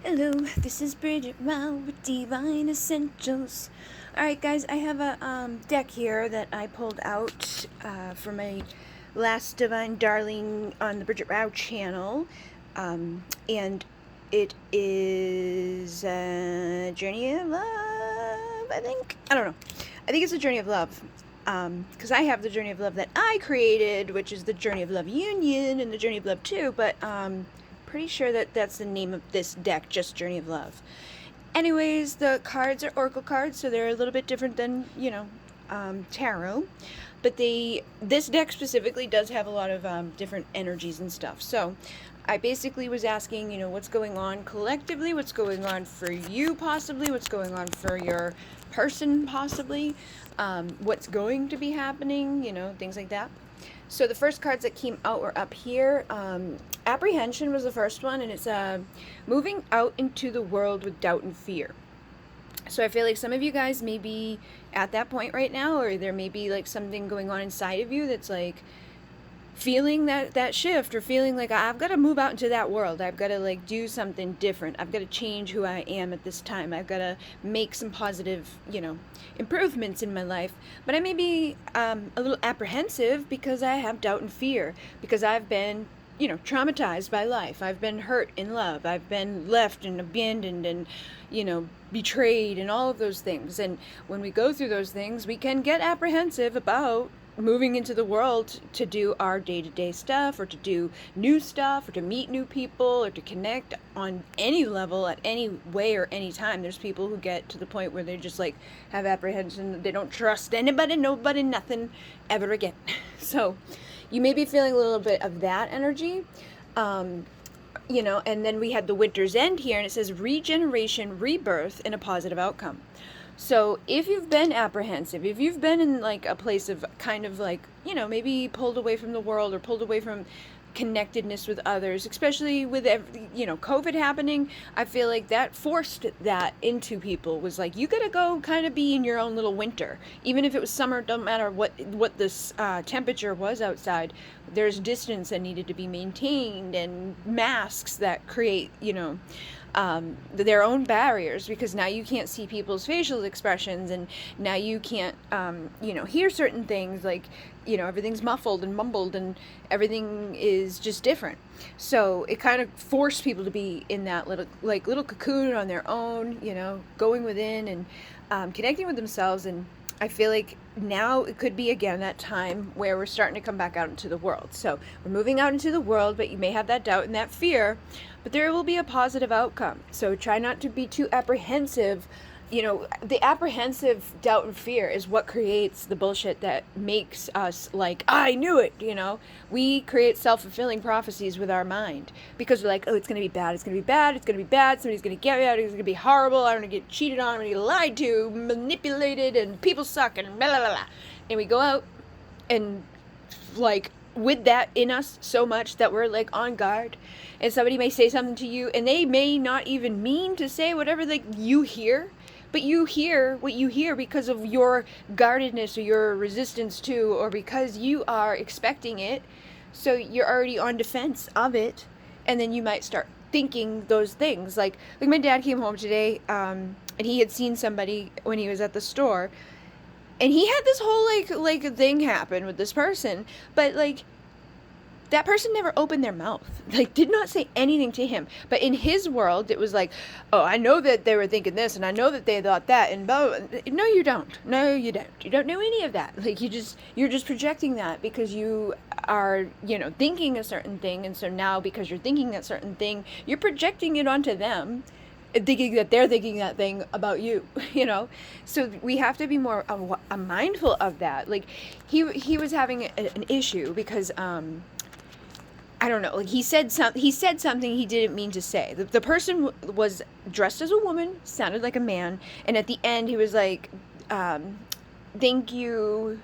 Hello, this is Bridget with Divine Essentials. Alright guys, I have a deck here that I pulled out for my last Divine Darling on the Bridget Rao channel. And it is a Journey of Love, I think. I don't know. I think it's a Journey of Love. Because I have the Journey of Love that I created, which is the Journey of Love Union and the Journey of Love 2, but pretty sure that that's the name of this deck, just Journey of Love. Anyways, the cards are oracle cards, so they're a little bit different than, tarot. But this deck specifically does have a lot of different energies and stuff. So I basically was asking, what's going on collectively, what's going on for you possibly, what's going on for your person possibly, what's going to be happening, things like that. So the first cards that came out were up here. Apprehension was the first one, and it's moving out into the world with doubt and fear. So I feel like some of you guys may be at that point right now, or there may be like something going on inside of you that's like feeling that shift, or feeling like I've got to move out into that world. I've got to like do something different. I've got to change who I am at this time. I've got to make some positive, improvements in my life. But I may be a little apprehensive because I have doubt and fear, because I've been traumatized by life. I've been hurt in love. I've been left and abandoned and, betrayed and all of those things. And when we go through those things, we can get apprehensive about moving into the world to do our day-to-day stuff, or to do new stuff, or to meet new people, or to connect on any level at any way or any time. There's people who get to the point where they just like have apprehension. They don't trust anybody, nobody, nothing ever again. So you may be feeling a little bit of that energy. And then we had the Winter's End here, and it says regeneration, rebirth, and a positive outcome. So if you've been apprehensive, if you've been in like a place of kind of like, maybe pulled away from the world, or pulled away from connectedness with others, especially with, COVID happening, I feel like that forced that into people. Was like, you gotta go kind of be in your own little winter. Even if it was summer, don't matter what this temperature was outside, there's distance that needed to be maintained, and masks that create, their own barriers, because now you can't see people's facial expressions, and now you can't, hear certain things, like, everything's muffled and mumbled, and everything is just different. So it kind of forced people to be in that little cocoon on their own, going within and connecting with themselves. And I feel like now it could be again that time where we're starting to come back out into the world. So we're moving out into the world, but you may have that doubt and that fear, but there will be a positive outcome. So try not to be too apprehensive. The apprehensive doubt and fear is what creates the bullshit that makes us like, I knew it, We create self-fulfilling prophecies with our mind, because we're like, oh, it's going to be bad, it's going to be bad, it's going to be bad, somebody's going to get me out, it's going to be horrible, I'm going to get cheated on, I'm going to get lied to, manipulated, and people suck, and blah, blah, blah, blah. And we go out and like with that in us so much that we're like on guard, and somebody may say something to you, and they may not even mean to say whatever like you hear. But you hear what you hear because of your guardedness, or your resistance to, or because you are expecting it. So you're already on defense of it. And then you might start thinking those things. Like my dad came home today, and he had seen somebody when he was at the store. And he had this whole like thing happen with this person. But like, that person never opened their mouth, like did not say anything to him. But in his world, it was like, oh, I know that they were thinking this, and I know that they thought that, and blah, blah. No, you don't. No, you don't. You don't know any of that. Like you're just projecting that because you are, thinking a certain thing. And so now, because you're thinking that certain thing, you're projecting it onto them, thinking that they're thinking that thing about you, So we have to be more mindful of that. Like he was having an issue because, I don't know, like he said something he didn't mean to say. The person was dressed as a woman, sounded like a man, and at the end he was like, thank you,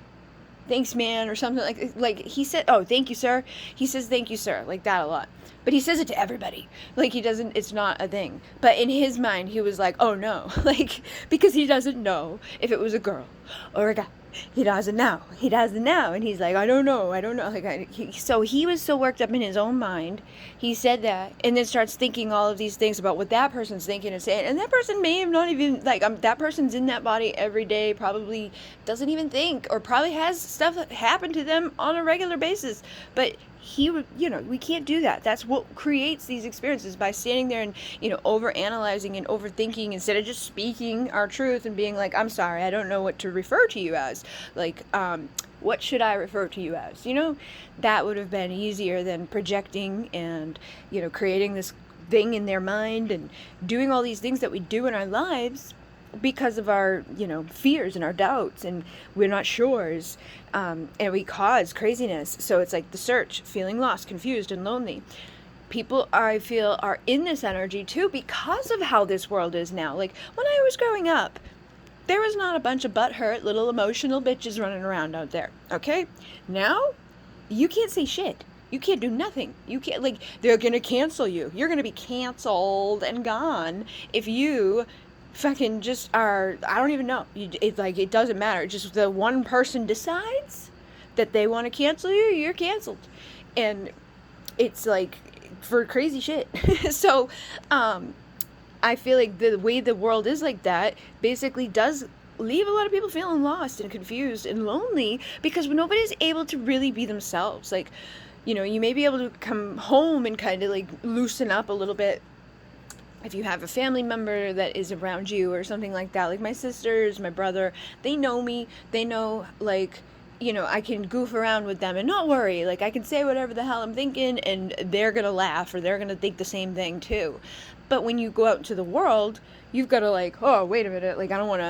thanks man, or something like he said, oh, thank you sir. He says thank you sir, like that a lot. But he says it to everybody. Like it's not a thing. But in his mind he was like, oh no, like, because he doesn't know if it was a girl or a guy. He doesn't know. He doesn't know. And he's like, I don't know. Like, so he was so worked up in his own mind. He said that, and then starts thinking all of these things about what that person's thinking and saying. And that person may have not even, like, that person's in that body every day, probably doesn't even think, or probably has stuff that happened to them on a regular basis. But he would, we can't do that. That's what creates these experiences, by standing there and, over analyzing and overthinking, instead of just speaking our truth and being like, I'm sorry, I don't know what to refer to you as. Like, what should I refer to you as? That would have been easier than projecting and, creating this thing in their mind and doing all these things that we do in our lives because of our, fears and our doubts, and we're not sures, and we cause craziness. So it's like the search, feeling lost, confused, and lonely. People, I feel, are in this energy too because of how this world is now. Like, when I was growing up, there was not a bunch of butthurt little emotional bitches running around out there, okay? Now, you can't say shit. You can't do nothing. You can't, like, they're gonna cancel you. You're gonna be canceled and gone if you fucking just are, I don't even know. It's like, it doesn't matter. Just the one person decides that they want to cancel you, you're canceled. And it's like, for crazy shit. So, I feel like the way the world is like that basically does leave a lot of people feeling lost and confused and lonely, because nobody's able to really be themselves. Like, you may be able to come home and kind of like loosen up a little bit if you have a family member that is around you or something like that. Like my sisters, my brother, they know me. They know, like, I can goof around with them and not worry. Like, I can say whatever the hell I'm thinking and they're going to laugh, or they're going to think the same thing too. But when you go out into the world, you've got to, like, oh, wait a minute. Like, I don't want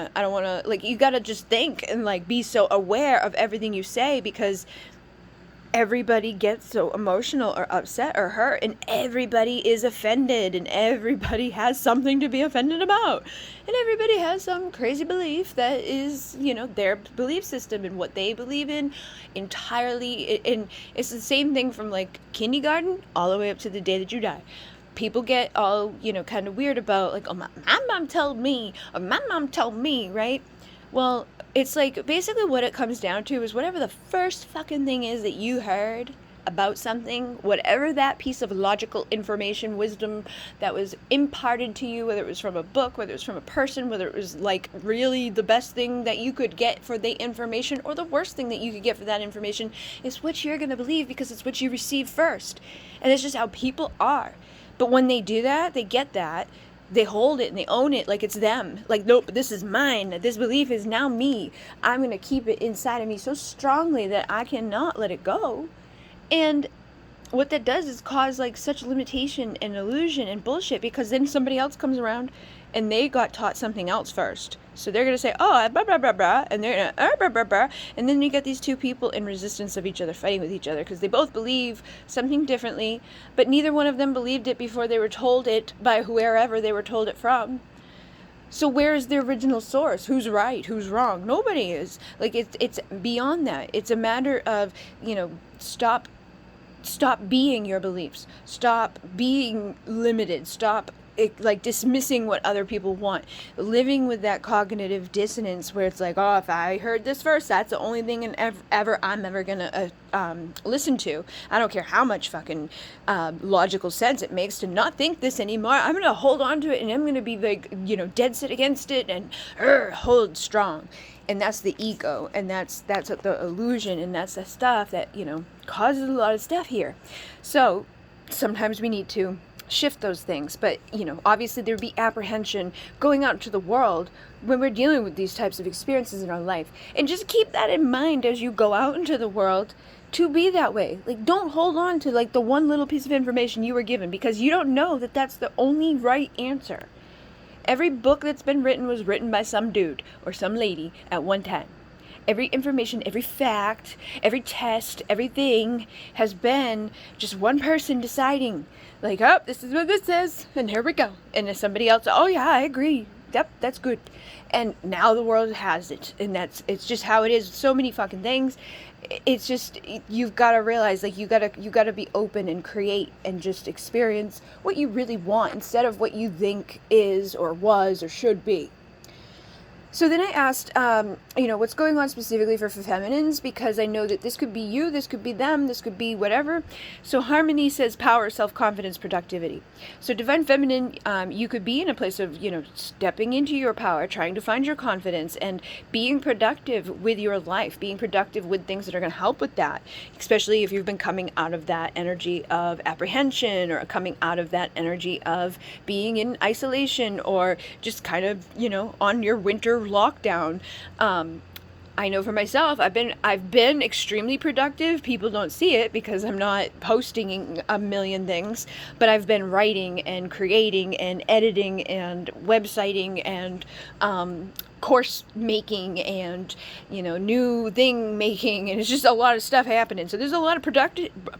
to, like, you got to just think and, like, be so aware of everything you say, because everybody gets so emotional or upset or hurt, and everybody is offended, and everybody has something to be offended about, and everybody has some crazy belief that is, their belief system and what they believe in entirely. And it's the same thing from, like, kindergarten all the way up to the day that you die. People get all, kind of weird about, like, oh, my mom told me, or my mom told me, right? Well, it's like, basically what it comes down to is whatever the first fucking thing is that you heard about something, whatever that piece of logical information, wisdom that was imparted to you, whether it was from a book, whether it was from a person, whether it was, like, really the best thing that you could get for the information, or the worst thing that you could get for that information, is what you're going to believe, because it's what you received first. And it's just how people are. But when they do that, they get that, they hold it and they own it like it's them. Like, nope, this is mine. This belief is now me. I'm going to keep it inside of me so strongly that I cannot let it go. And what that does is cause, like, such limitation and illusion and bullshit, because then somebody else comes around and they got taught something else first. So they're going to say, oh, blah, blah, blah, blah, and they're going to, blah, blah, blah. And then you get these two people in resistance of each other, fighting with each other, because they both believe something differently, but neither one of them believed it before they were told it by whoever they were told it from. So where is the original source? Who's right? Who's wrong? Nobody is. Like, it's beyond that. It's a matter of, stop being your beliefs. Stop being limited. Stop dismissing what other people want. Living with that cognitive dissonance where it's like, oh, if I heard this first, that's the only thing ever I'm ever gonna listen to. I don't care how much fucking logical sense it makes to not think this anymore. I'm gonna hold on to it, and I'm gonna be like, dead set against it, and hold strong. And that's the ego, and that's the illusion, and that's the stuff that, causes a lot of stuff here. So sometimes we need to shift those things, but obviously there'd be apprehension going out into the world when we're dealing with these types of experiences in our life. And just keep that in mind as you go out into the world, to be that way. Like, don't hold on to, like, the one little piece of information you were given, because you don't know that that's the only right answer. Every book that's been written was written by some dude or some lady at one time. Every information, every fact, every test, everything has been just one person deciding, like, oh, this is what this says, and here we go. And if somebody else, oh yeah, I agree. Yep, that's good. And now the world has it, and it's just how it is. So many fucking things. It's just, you've got to realize, like, you gotta be open and create and just experience what you really want, instead of what you think is or was or should be. So then I asked, what's going on specifically for feminines, because I know that this could be you, this could be them, this could be whatever. So Harmony says power, self-confidence, productivity. So Divine Feminine, you could be in a place of, stepping into your power, trying to find your confidence and being productive with your life, being productive with things that are going to help with that, especially if you've been coming out of that energy of apprehension or coming out of that energy of being in isolation or just kind of, on your winter lockdown. I know for myself, I've been extremely productive. People don't see it because I'm not posting a million things, but I've been writing and creating and editing and websiting and course making and new thing making, and it's just a lot of stuff happening. So there's a lot of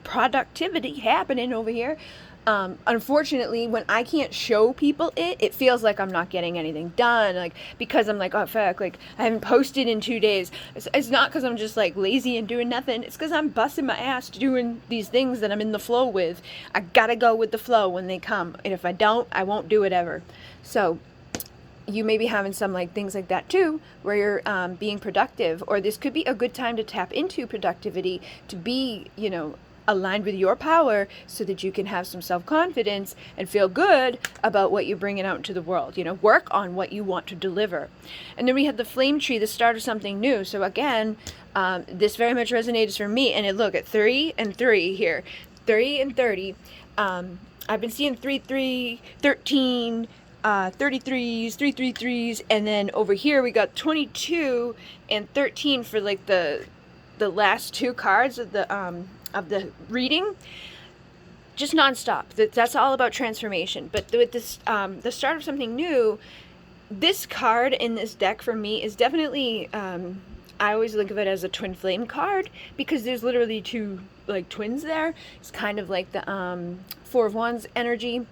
productivity happening over here. Unfortunately, when I can't show people it feels like I'm not getting anything done, like, because I'm like, oh fuck, like, I haven't posted in 2 days. It's not because I'm just like lazy and doing nothing. It's because I'm busting my ass doing these things that I'm in the flow with. I gotta go with the flow when they come, and if I don't, I won't do it ever. So you may be having some like things like that too, where you're being productive, or this could be a good time to tap into productivity, to be, aligned with your power, so that you can have some self-confidence and feel good about what you're bringing out into the world. Work on what you want to deliver. And then we had the flame tree, the start of something new. So again, this very much resonates for me. And look at 3 and 3 here, 30 and 30. I've been seeing 3, 3, 13, 33s, 333s, and then over here we got 22 and 13 for like the last 2 cards of the reading, just nonstop. That's all about transformation. But with this, the start of something new, this card in this deck for me is definitely, I always think of it as a twin flame card, because there's literally 2 like twins there. It's kind of like the 4 of Wands energy.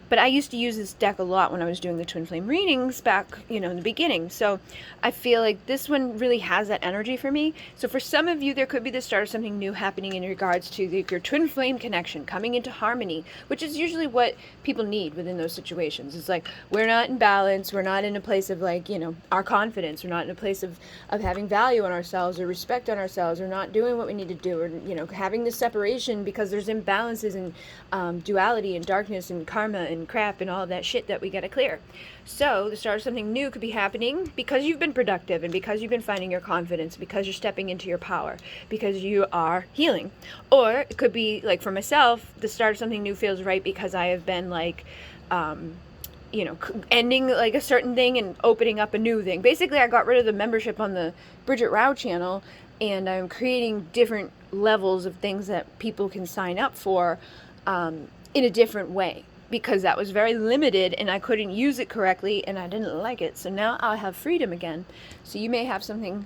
But I used to use this deck a lot when I was doing the twin flame readings back, in the beginning. So I feel like this one really has that energy for me. So for some of you, there could be the start of something new happening in regards to your twin flame connection, coming into harmony, which is usually what people need within those situations. It's like, we're not in balance. We're not in a place of like, our confidence. We're not in a place of having value on ourselves or respect on ourselves, or not doing what we need to do, or, having this separation because there's imbalances and duality and darkness and karma and crap and all of that shit that we got to clear. So the start of something new could be happening because you've been productive, and because you've been finding your confidence, because you're stepping into your power, because you are healing. Or it could be like, for myself, the start of something new feels right because I have been like ending like a certain thing and opening up a new thing. Basically, I got rid of the membership on the Bridget channel, and I'm creating different levels of things that people can sign up for in a different way, because that was very limited and I couldn't use it correctly and I didn't like it. So now I'll have freedom again. So you may have something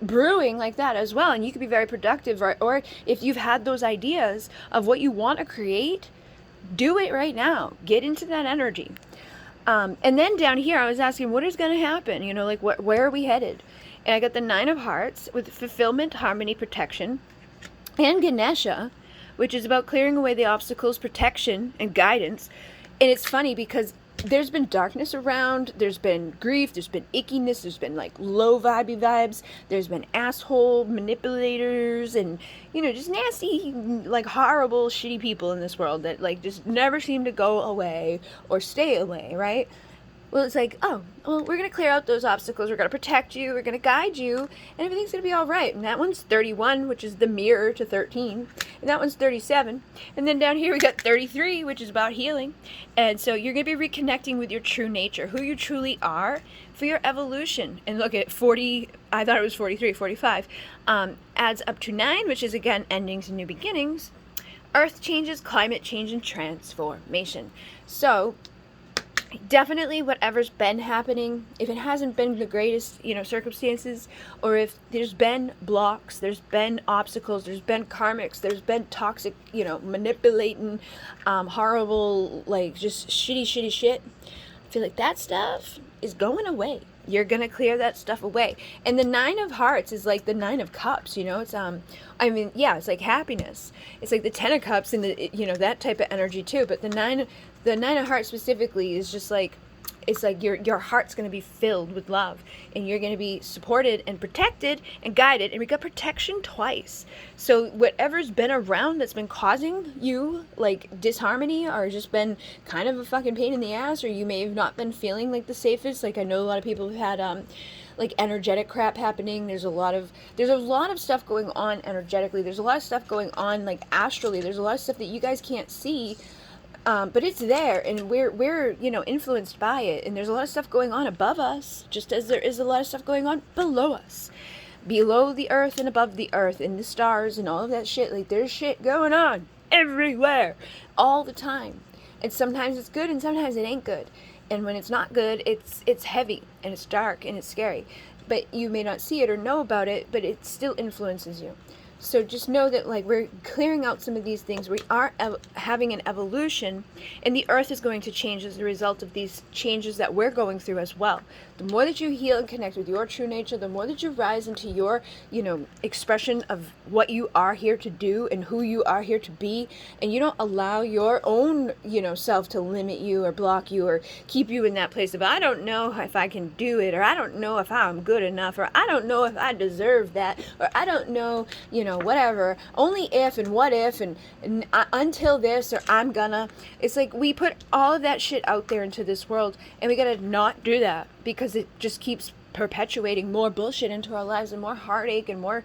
brewing like that as well, and you could be very productive. Or if you've had those ideas of what you want to create, do it right now. Get into that energy. And then down here, I was asking, what is going to happen? Like, where are we headed? And I got the 9 of Hearts with fulfillment, harmony, protection, and Ganesha, which is about clearing away the obstacles, protection, and guidance. And it's funny because there's been darkness around, there's been grief, there's been ickiness, there's been like low vibey vibes, there's been asshole manipulators and, just nasty, like horrible, shitty people in this world that like just never seem to go away or stay away, right? Well, it's like, oh, well, we're going to clear out those obstacles. We're going to protect you. We're going to guide you. And everything's going to be all right. And that one's 31, which is the mirror to 13. And that one's 37. And then down here we got 33, which is about healing. And so you're going to be reconnecting with your true nature, who you truly are for your evolution. And look at 40, I thought it was 43, 45. Adds up to 9, which is, again, endings and new beginnings. Earth changes, climate change, and transformation. So definitely whatever's been happening, if it hasn't been the greatest, circumstances, or if there's been blocks, there's been obstacles, there's been karmics, there's been toxic, manipulating, horrible, like just shitty shit, I feel like that stuff is going away. You're going to clear that stuff away. And the 9 of Hearts is like the 9 of Cups, it's, it's like happiness. It's like the 10 of Cups and the, that type of energy too. But the 9 of Hearts specifically is just like, it's like your heart's going to be filled with love, and you're going to be supported and protected and guided, and we got protection twice. So whatever's been around that's been causing you like disharmony, or just been kind of a fucking pain in the ass, or you may have not been feeling like the safest. Like, I know a lot of people have had like energetic crap happening. There's a lot of stuff going on energetically. There's a lot of stuff going on like astrally. There's a lot of stuff that you guys can't see, but it's there, and we're influenced by it. And there's a lot of stuff going on above us, just as there is a lot of stuff going on below us, below the earth and above the earth, and the stars and all of that shit. Like, there's shit going on everywhere, all the time. And sometimes it's good, and sometimes it ain't good. And when it's not good, it's heavy, and it's dark, and it's scary. But you may not see it or know about it, but it still influences you. So just know that, like, we're clearing out some of these things. We are having an evolution, and the earth is going to change as a result of these changes that we're going through as well. The more that you heal and connect with your true nature, the more that you rise into your, expression of what you are here to do and who you are here to be, and you don't allow your own, self to limit you or block you or keep you in that place of, I don't know if I can do it, or I don't know if I'm good enough, or I don't know if I deserve that, or I don't know, whatever, only if and what if and until this, or I'm gonna. It's like we put all of that shit out there into this world, and we gotta not do that, because it just keeps perpetuating more bullshit into our lives, and more heartache, and more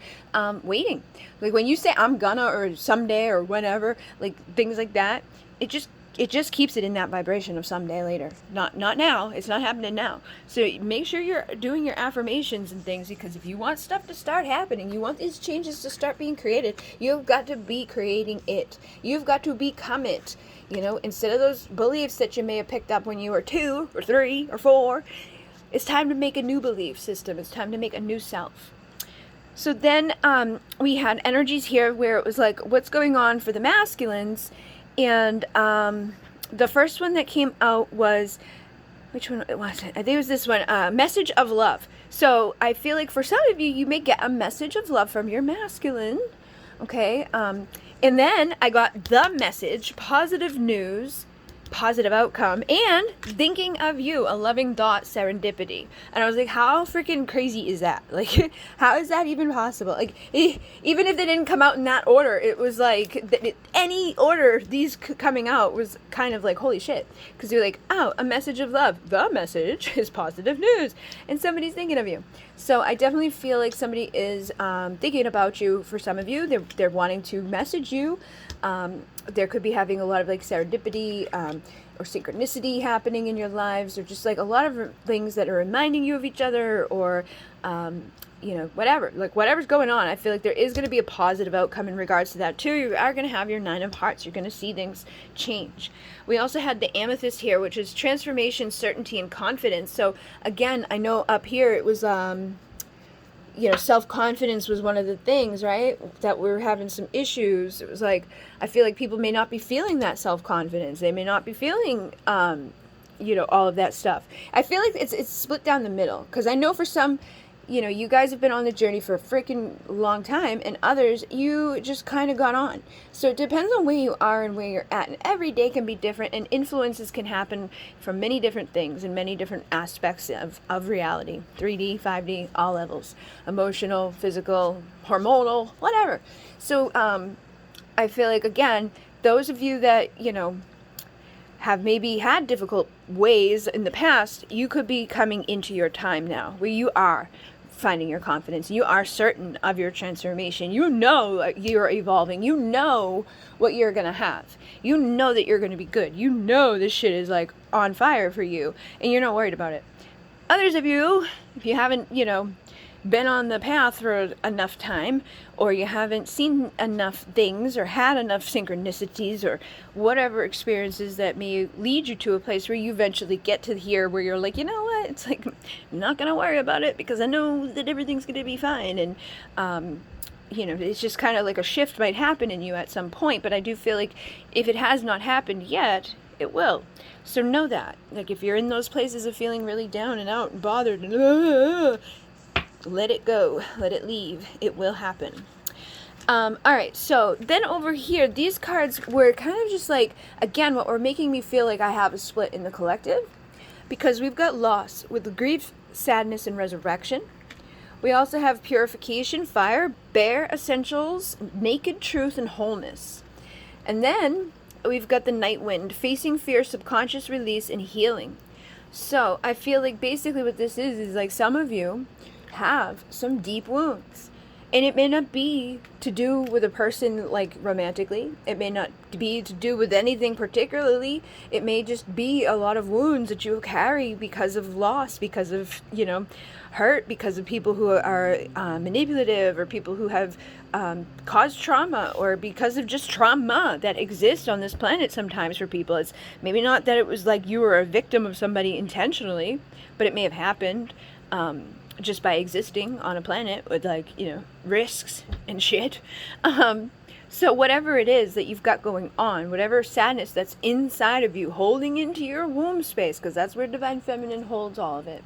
waiting. Like, when you say I'm gonna, or someday, or whenever, like things like that, it just keeps it in that vibration of someday later. Not now. It's not happening now. So make sure you're doing your affirmations and things, because if you want stuff to start happening, you want these changes to start being created, you've got to be creating it. You've got to become it. Instead of those beliefs that you may have picked up when you were 2 or 3 or 4, it's time to make a new belief system. It's time to make a new self. So then we had energies here where it was like, what's going on for the masculines? And the first one that came out was, which one was it? I think it was this one, message of love. So I feel like for some of you, you may get a message of love from your masculine. Okay. And then I got the message, positive news, positive outcome, and thinking of you, a loving thought, serendipity. And I was like, how freaking crazy is that? Like, how is that even possible? Like, even if they didn't come out in that order, it was like any order these coming out was kind of like, holy shit, because you're like, oh, a message of love, the message is positive news, and somebody's thinking of you. So I definitely feel like somebody is thinking about you. For some of you, they're wanting to message you. There could be having a lot of like serendipity or synchronicity happening in your lives, or just like a lot of things that are reminding you of each other, or whatever, like whatever's going on. I feel like there is going to be a positive outcome in regards to that too. You are going to have your 9 of Hearts. You're going to see things change. We also had the Amethyst here, which is transformation, certainty, and confidence. So again, I know up here it was self-confidence was one of the things, right, that we're having some issues. It was like, I feel like people may not be feeling that self-confidence. They may not be feeling, all of that stuff. I feel like it's split down the middle, because I know for some, you guys have been on the journey for a freaking long time, and others, you just kind of got on. So it depends on where you are and where you're at, and every day can be different, and influences can happen from many different things and many different aspects of reality, 3D, 5D, all levels, emotional, physical, hormonal, whatever. So I feel like, again, those of you that, have maybe had difficult ways in the past, you could be coming into your time now where you are finding your confidence. You are certain of your transformation. You know you're evolving. You know what you're going to have. You know that you're going to be good. You know this shit is like on fire for you, and you're not worried about it. Others of you, if you haven't, been on the path for enough time, or you haven't seen enough things or had enough synchronicities or whatever experiences that may lead you to a place where you eventually get to here where you're like, you know what, it's like, I'm not going to worry about it because I know that everything's going to be fine. And it's just kind of like a shift might happen in you at some point. But I do feel like if it has not happened yet, it will. So know that, like, if you're in those places of feeling really down and out and bothered and let it go, let it leave. It will happen. All right, so then over here, these cards were kind of just like, again, what were making me feel like I have a split in the collective. Because we've got loss with grief, sadness, and resurrection. We also have purification, fire, bare essentials, naked truth, and wholeness. And then we've got the night wind, facing fear, subconscious release, and healing. So I feel like basically what this is like some of you have some deep wounds. And it may not be to do with a person like romantically. It may not be to do with anything particularly. It may just be a lot of wounds that you carry because of loss, because of, hurt, because of people who are manipulative, or people who have caused trauma, or because of just trauma that exists on this planet sometimes for people. It's maybe not that it was like you were a victim of somebody intentionally, but it may have happened. Just by existing on a planet with risks and shit. So whatever it is that you've got going on, whatever sadness that's inside of you, holding into your womb space, because that's where Divine Feminine holds all of it.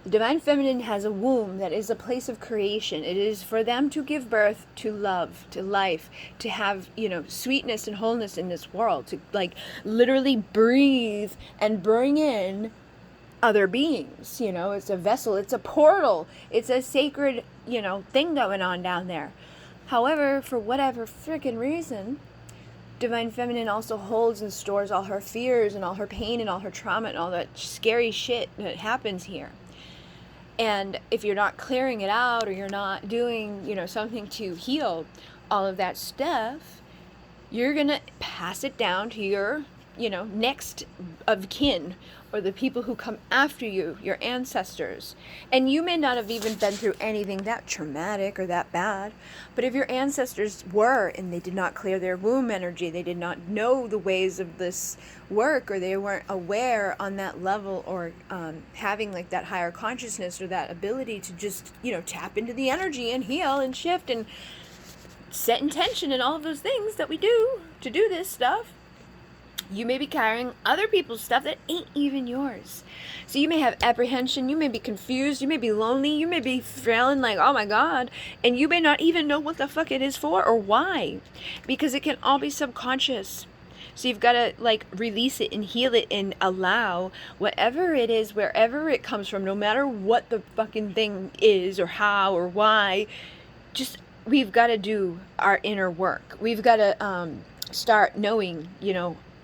The Divine Feminine has a womb that is a place of creation. It is for them to give birth to love, to life, to have, sweetness and wholeness in this world, to literally breathe and bring in other beings. It's a vessel, it's a portal, it's a sacred, thing going on down there. However, for whatever freaking reason, Divine Feminine also holds and stores all her fears and all her pain and all her trauma and all that scary shit that happens here. And if you're not clearing it out, or you're not doing, something to heal all of that stuff, you're gonna pass it down to your, next of kin, or the people who come after you, your ancestors. And you may not have even been through anything that traumatic or that bad, but if your ancestors were, and they did not clear their womb energy, they did not know the ways of this work, or they weren't aware on that level, or having that higher consciousness, or that ability to just, tap into the energy and heal and shift and set intention and all of those things that we do to do this stuff, you may be carrying other people's stuff that ain't even yours. So you may have apprehension, you may be confused, you may be lonely, you may be feeling like, oh my God, and you may not even know what the fuck it is for or why, because it can all be subconscious. So you've got to release it and heal it and allow whatever it is, wherever it comes from, no matter what the fucking thing is or how or why, we've got to do our inner work. We've got to start knowing,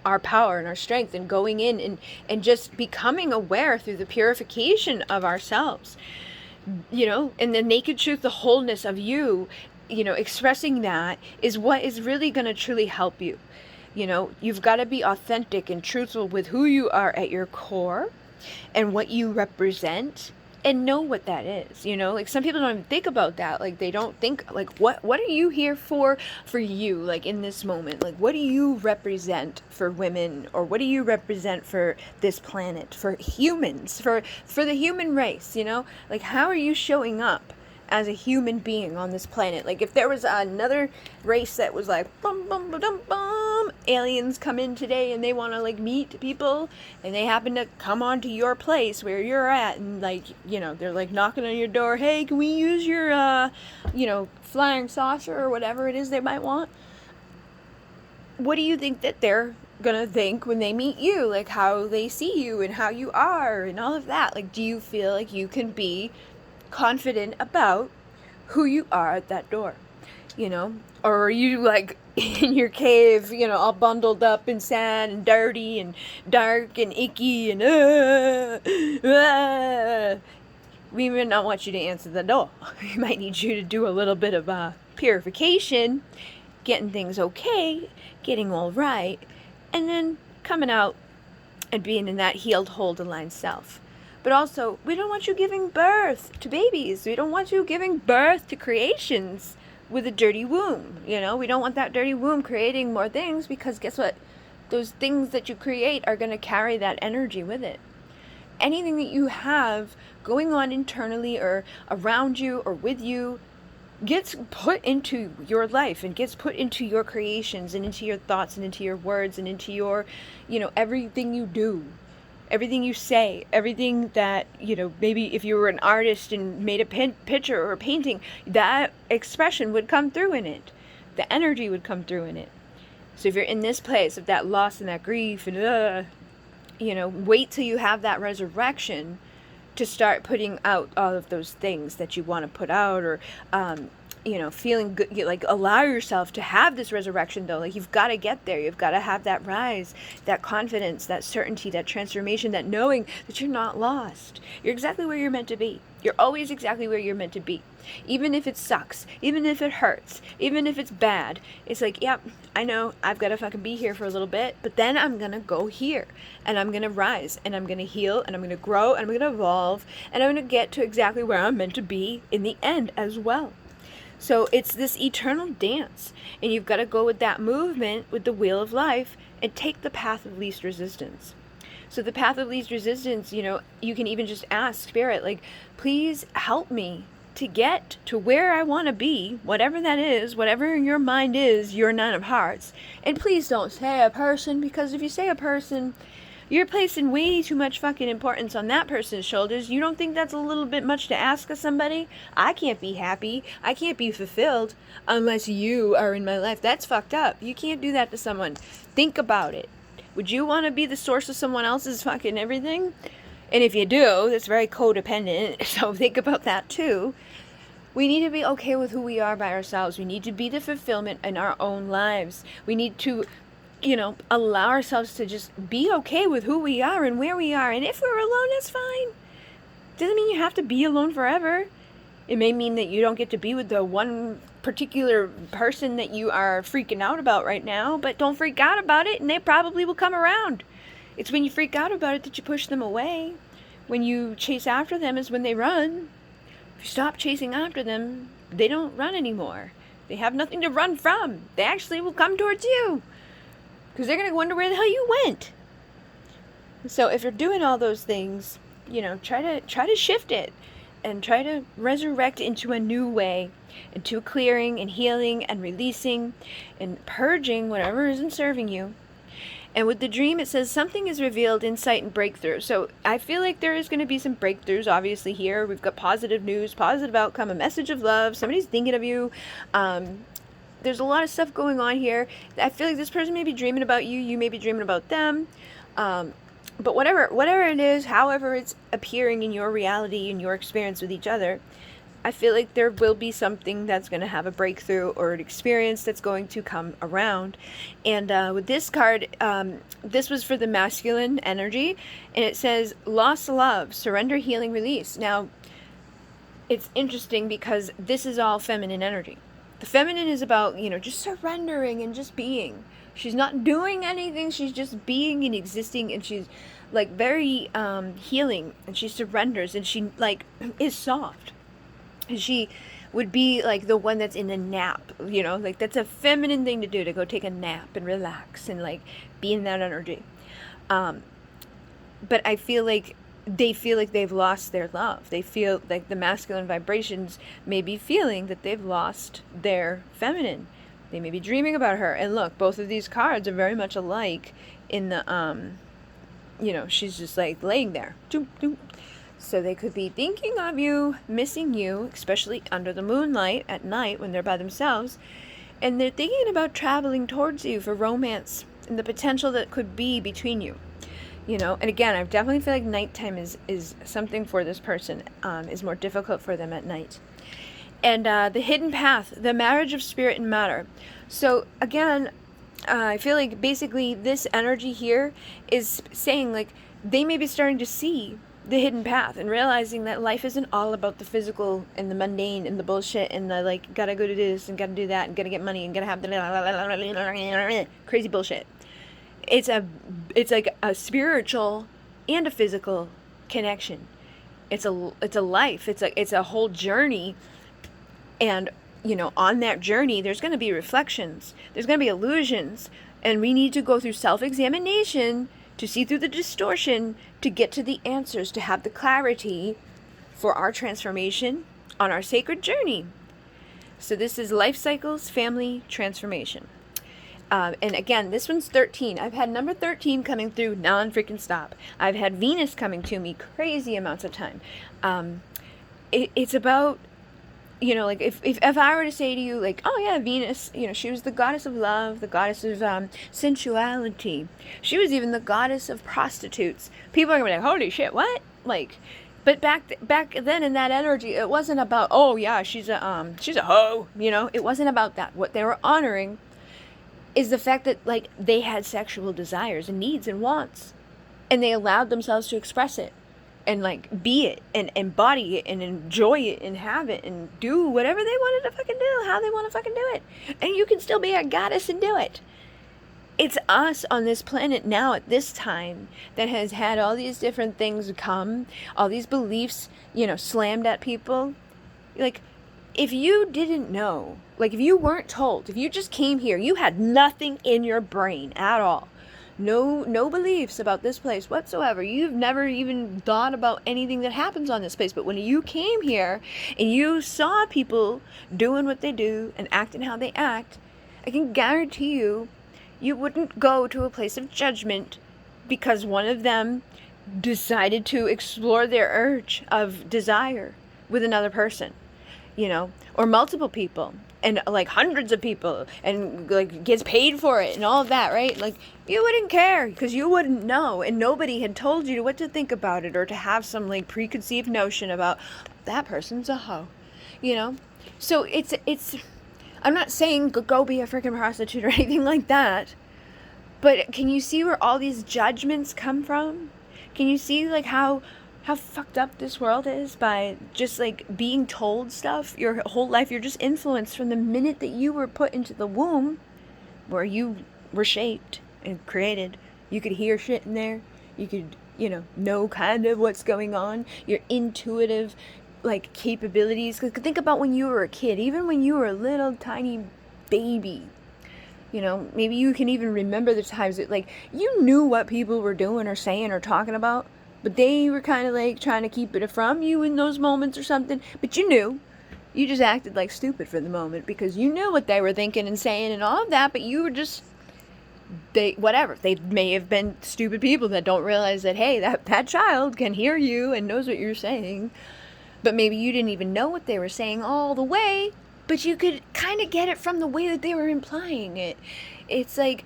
our power and our strength, and going in and just becoming aware through the purification of ourselves, and the naked truth, the wholeness of you, expressing that is what is really going to truly help you. You've got to be authentic and truthful with who you are at your core and what you represent, and know what that is. Some people don't even think about that. They don't think what are you here for you, in this moment, what do you represent for women, or what do you represent for this planet, for humans, for the human race, how are you showing up as a human being on this planet? If there was another race that was bum bum ba dum bum, aliens come in today and they want to meet people, and they happen to come onto your place where you're at, and they're knocking on your door, hey, can we use your flying saucer or whatever it is they might want? What do you think that they're gonna think when they meet you? How they see you and how you are and all of that? Do you feel like you can be confident about who you are at that door, or are you in your cave, all bundled up and sad and dirty and dark and icky and we may not want you to answer the door. We might need you to do a little bit of purification, getting things okay, getting all right, and then coming out and being in that healed, whole, aligned self. But also, we don't want you giving birth to babies. We don't want you giving birth to creations with a dirty womb. We don't want that dirty womb creating more things, because guess what? Those things that you create are going to carry that energy with it. Anything that you have going on internally or around you or with you gets put into your life and gets put into your creations and into your thoughts and into your words and into your, everything you do. Everything you say, everything that, maybe if you were an artist and made a picture or a painting, that expression would come through in it. The energy would come through in it. So if you're in this place of that loss and that grief and wait till you have that resurrection to start putting out all of those things that you want to put out, or feeling good. Like, allow yourself to have this resurrection, though. Like, you've got to get there. You've got to have that rise, that confidence, that certainty, that transformation, that knowing that you're not lost. You're exactly where you're meant to be. You're always exactly where you're meant to be. Even if it sucks, even if it hurts, even if it's bad, it's like, yep, I know I've got to fucking be here for a little bit, but then I'm going to go here, and I'm going to rise, and I'm going to heal, and I'm going to grow, and I'm going to evolve, and I'm going to get to exactly where I'm meant to be in the end as well. So it's this eternal dance, and you've got to go with that movement, with the wheel of life, and take the path of least resistance. So the path of least resistance, you can even just ask Spirit, like, please help me to get to where I want to be, whatever that is, whatever in your mind is your 9 of Hearts. And please don't say a person, because if you say a person, you're placing way too much fucking importance on that person's shoulders. You don't think that's a little bit much to ask of somebody? I can't be happy. I can't be fulfilled unless you are in my life. That's fucked up. You can't do that to someone. Think about it. Would you want to be the source of someone else's fucking everything? And if you do, that's very codependent. So think about that too. We need to be okay with who we are by ourselves. We need to be the fulfillment in our own lives. We need to allow ourselves to just be okay with who we are and where we are. And if we're alone, that's fine. Doesn't mean you have to be alone forever. It may mean that you don't get to be with the one particular person that you are freaking out about right now, but don't freak out about it, and they probably will come around. It's when you freak out about it that you push them away. When you chase after them is when they run. If you stop chasing after them, they don't run anymore. They have nothing to run from. They actually will come towards you, because they're going to wonder where the hell you went. So if you're doing all those things, try to shift it and try to resurrect into a new way, into clearing and healing and releasing and purging whatever isn't serving you. And with the dream, it says something is revealed, insight and breakthrough. So I feel like there is going to be some breakthroughs, obviously, here. We've got positive news, positive outcome, a message of love. Somebody's thinking of you. There's a lot of stuff going on here. I feel like this person may be dreaming about you. You may be dreaming about them. But whatever it is, however it's appearing in your reality and your experience with each other, I feel like there will be something that's going to have a breakthrough or an experience that's going to come around. And with this card, this was for the masculine energy, and it says lost love, surrender, healing, release. Now, it's interesting because this is all feminine energy. The feminine is about, just surrendering and just being. She's not doing anything. She's just being and existing, and she's like very healing, and she surrenders, and she like is soft. And she would be like the one that's in a nap, like that's a feminine thing to do, to go take a nap and relax and like be in that energy. But I feel like they feel like they've lost their love. They feel like the masculine vibrations may be feeling that they've lost their feminine. They may be dreaming about her. And look, both of these cards are very much alike in the, she's just like laying there. Doom, doom. So they could be thinking of you, missing you, especially under the moonlight at night when they're by themselves. And they're thinking about traveling towards you for romance and the potential that could be between you. And again, I definitely feel like nighttime is something for this person, is more difficult for them at night. And the hidden path, the marriage of spirit and matter. So again, I feel like basically this energy here is saying like they may be starting to see the hidden path and realizing that life isn't all about the physical and the mundane and the bullshit and the like gotta go to this and gotta do that and gotta get money and gotta have the crazy bullshit. It's like a spiritual and a physical connection. It's a life. It's a whole journey. And on that journey, there's going to be reflections. There's going to be illusions. And we need to go through self-examination to see through the distortion, to get to the answers, to have the clarity for our transformation on our sacred journey. So this is life cycles, family, transformation. And again, this one's 13. I've had number 13 coming through non-freaking stop. I've had Venus coming to me crazy amounts of time. It's about, you know, like if I were to say to you, like, oh yeah, Venus, you know, she was the goddess of love, the goddess of sensuality. She was even the goddess of prostitutes. People are gonna be like, holy shit, what? Like, but back then in that energy, it wasn't about, oh yeah, she's a hoe, you know. It wasn't about that. What they were honoring is the fact that, like, they had sexual desires and needs and wants, and they allowed themselves to express it and, like, be it and embody it and enjoy it and have it and do whatever they wanted to fucking do, how they want to fucking do it. And you can still be a goddess and do it. It's us on this planet now at this time that has had all these different things come, all these beliefs, you know, slammed at people. Like, if you didn't know, like, if you weren't told, if you just came here, you had nothing in your brain at all. No beliefs about this place whatsoever. You've never even thought about anything that happens on this place. But when you came here and you saw people doing what they do and acting how they act, I can guarantee you, you wouldn't go to a place of judgment because one of them decided to explore their urge of desire with another person, you know, or multiple people, and like hundreds of people, and like gets paid for it and all of that, right? Like, you wouldn't care because you wouldn't know, and nobody had told you what to think about it or to have some like preconceived notion about that person's a hoe, you know. So it's I'm not saying go be a freaking prostitute or anything like that, but can you see where all these judgments come from? Can you see like how fucked up this world is by just like being told stuff your whole life? You're just influenced from the minute that you were put into the womb, where you were shaped and created. You could hear shit in there. You could, you know kind of what's going on. Your intuitive, like, capabilities. Because think about when you were a kid, even when you were a little tiny baby. You know, maybe you can even remember the times that, like, you knew what people were doing or saying or talking about, but they were kind of like trying to keep it from you in those moments or something. But you knew. You just acted like stupid for the moment because you knew what they were thinking and saying and all of that, but you were just, whatever. They may have been stupid people that don't realize that, hey, that child can hear you and knows what you're saying. But maybe you didn't even know what they were saying all the way, but you could kind of get it from the way that they were implying it. It's like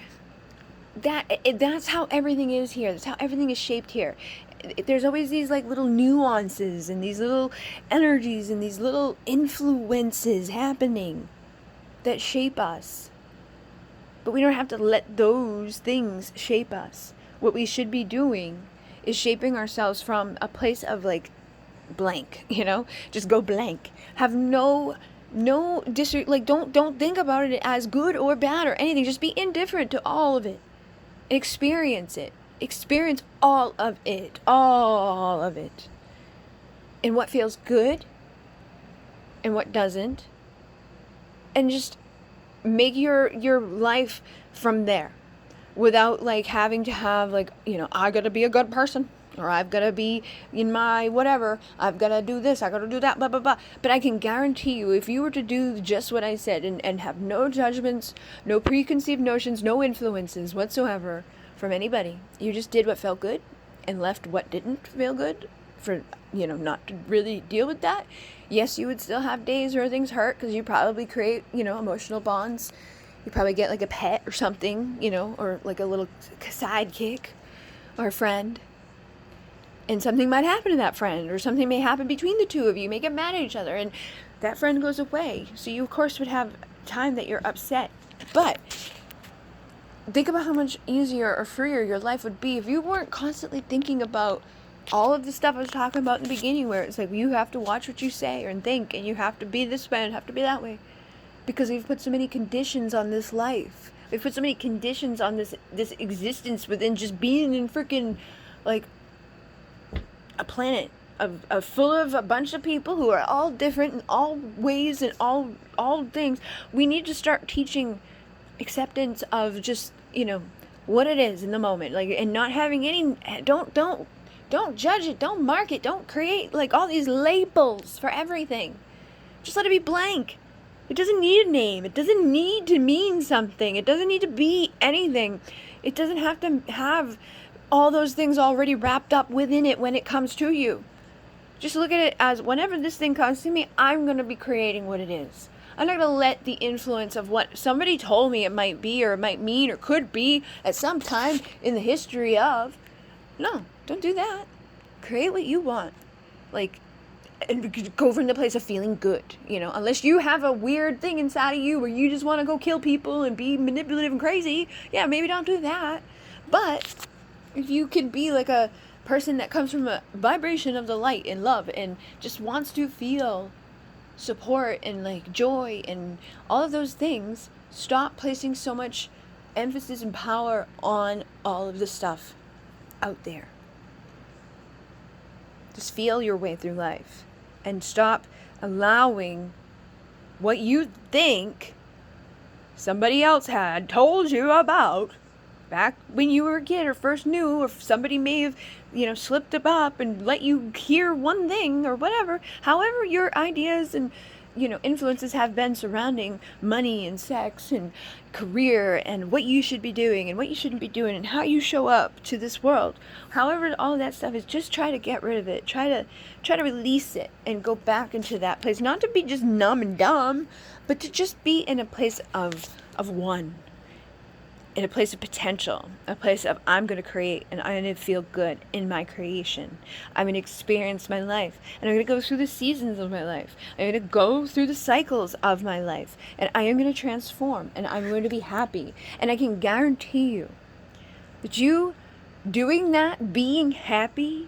that's how everything is here. That's how everything is shaped here. There's always these like little nuances and these little energies and these little influences happening that shape us. But we don't have to let those things shape us. What we should be doing is shaping ourselves from a place of like blank, you know? Just go blank. Have no like don't think about it as good or bad or anything. Just be indifferent to all of it. Experience it. Experience all of it. All of it. And what feels good and what doesn't. And just make your life from there without like having to have like, you know, I gotta be a good person, or I've gotta be in my whatever, I've gotta do this, I gotta do that, blah blah blah. But I can guarantee you, if you were to do just what I said and have no judgments, no preconceived notions, no influences whatsoever from anybody, you just did what felt good and left what didn't feel good, for, you know, not to really deal with that. Yes, you would still have days where things hurt because you probably create, you know, emotional bonds. You probably get like a pet or something, you know, or like a little sidekick or a friend. And something might happen to that friend, or something may happen between the two of you. You may get mad at each other and that friend goes away. So you, of course, would have time that you're upset. But think about how much easier or freer your life would be if you weren't constantly thinking about all of the stuff I was talking about in the beginning, where it's like you have to watch what you say and think, and you have to be this way and have to be that way, because we've put so many conditions on this life. We've put so many conditions on this existence within just being in freaking like a planet of full of a bunch of people who are all different in all ways and all things. We need to start teaching acceptance of just, you know, what it is in the moment, like, and not having any don't judge it, don't mark it, don't create like all these labels for everything. Just let it be blank. It doesn't need a name. It doesn't need to mean something. It doesn't need to be anything. It doesn't have to have all those things already wrapped up within it when it comes to you. Just look at it as whenever this thing comes to me, I'm going to be creating what it is. I'm not going to let the influence of what somebody told me it might be or it might mean or could be at some time in the history of. No, don't do that. Create what you want. Like, and go from the place of feeling good, you know, unless you have a weird thing inside of you where you just want to go kill people and be manipulative and crazy. Yeah, maybe don't do that. But if you could be like a person that comes from a vibration of the light and love and just wants to feel support and like joy and all of those things, stop placing so much emphasis and power on all of the stuff out there. Just feel your way through life and stop allowing what you think somebody else had told you about back when you were a kid or first knew, or somebody may have, you know, slipped up and let you hear one thing or whatever. However your ideas and, you know, influences have been surrounding money and sex and career and what you should be doing and what you shouldn't be doing and how you show up to this world. However, all of that stuff is, just try to get rid of it. Try to release it and go back into that place. Not to be just numb and dumb, but to just be in a place of one. In a place of potential, a place of I'm going to create and I'm going to feel good in my creation. I'm going to experience my life and I'm going to go through the seasons of my life. I'm going to go through the cycles of my life and I am going to transform and I'm going to be happy. And I can guarantee you that you doing that, being happy,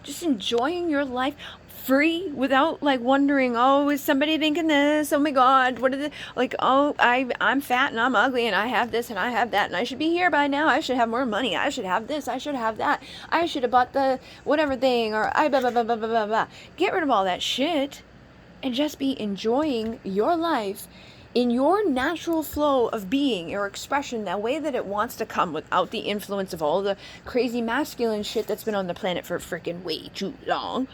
just enjoying your life free without like wondering, oh, is somebody thinking this? Oh my God, what is it? Like, oh, I'm fat and I'm ugly and I have this and I have that and I should be here by now. I should have more money. I should have this. I should have that. I should have bought the whatever thing, or I blah, blah, blah, blah, blah, blah, blah. Get rid of all that shit and just be enjoying your life in your natural flow of being, your expression, that way that it wants to come without the influence of all the crazy masculine shit that's been on the planet for freaking way too long.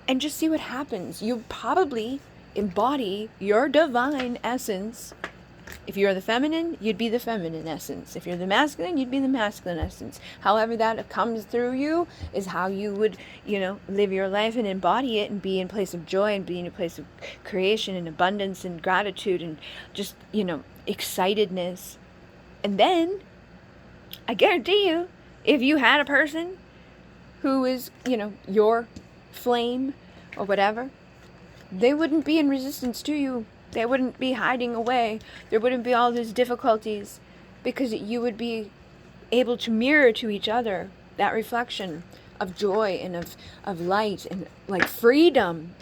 And just see what happens. You probably embody your divine essence. If you're the feminine, you'd be the feminine essence. If you're the masculine, you'd be the masculine essence. However that comes through you is how you would, you know, live your life and embody it and be in a place of joy and be in a place of creation and abundance and gratitude and just, you know, excitedness. And then, I guarantee you, if you had a person who is, you know, your flame or whatever, they wouldn't be in resistance to you. They wouldn't be hiding away. There wouldn't be all these difficulties, because you would be able to mirror to each other that reflection of joy and of light and like freedom,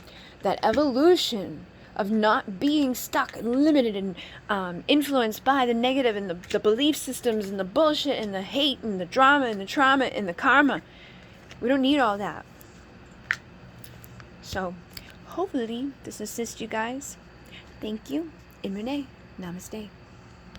that evolution of not being stuck and limited and influenced by the negative and the belief systems and the bullshit and the hate and the drama and the trauma and the karma. We don't need all that. So, hopefully this assists you guys. Thank you. In Munay. Namaste.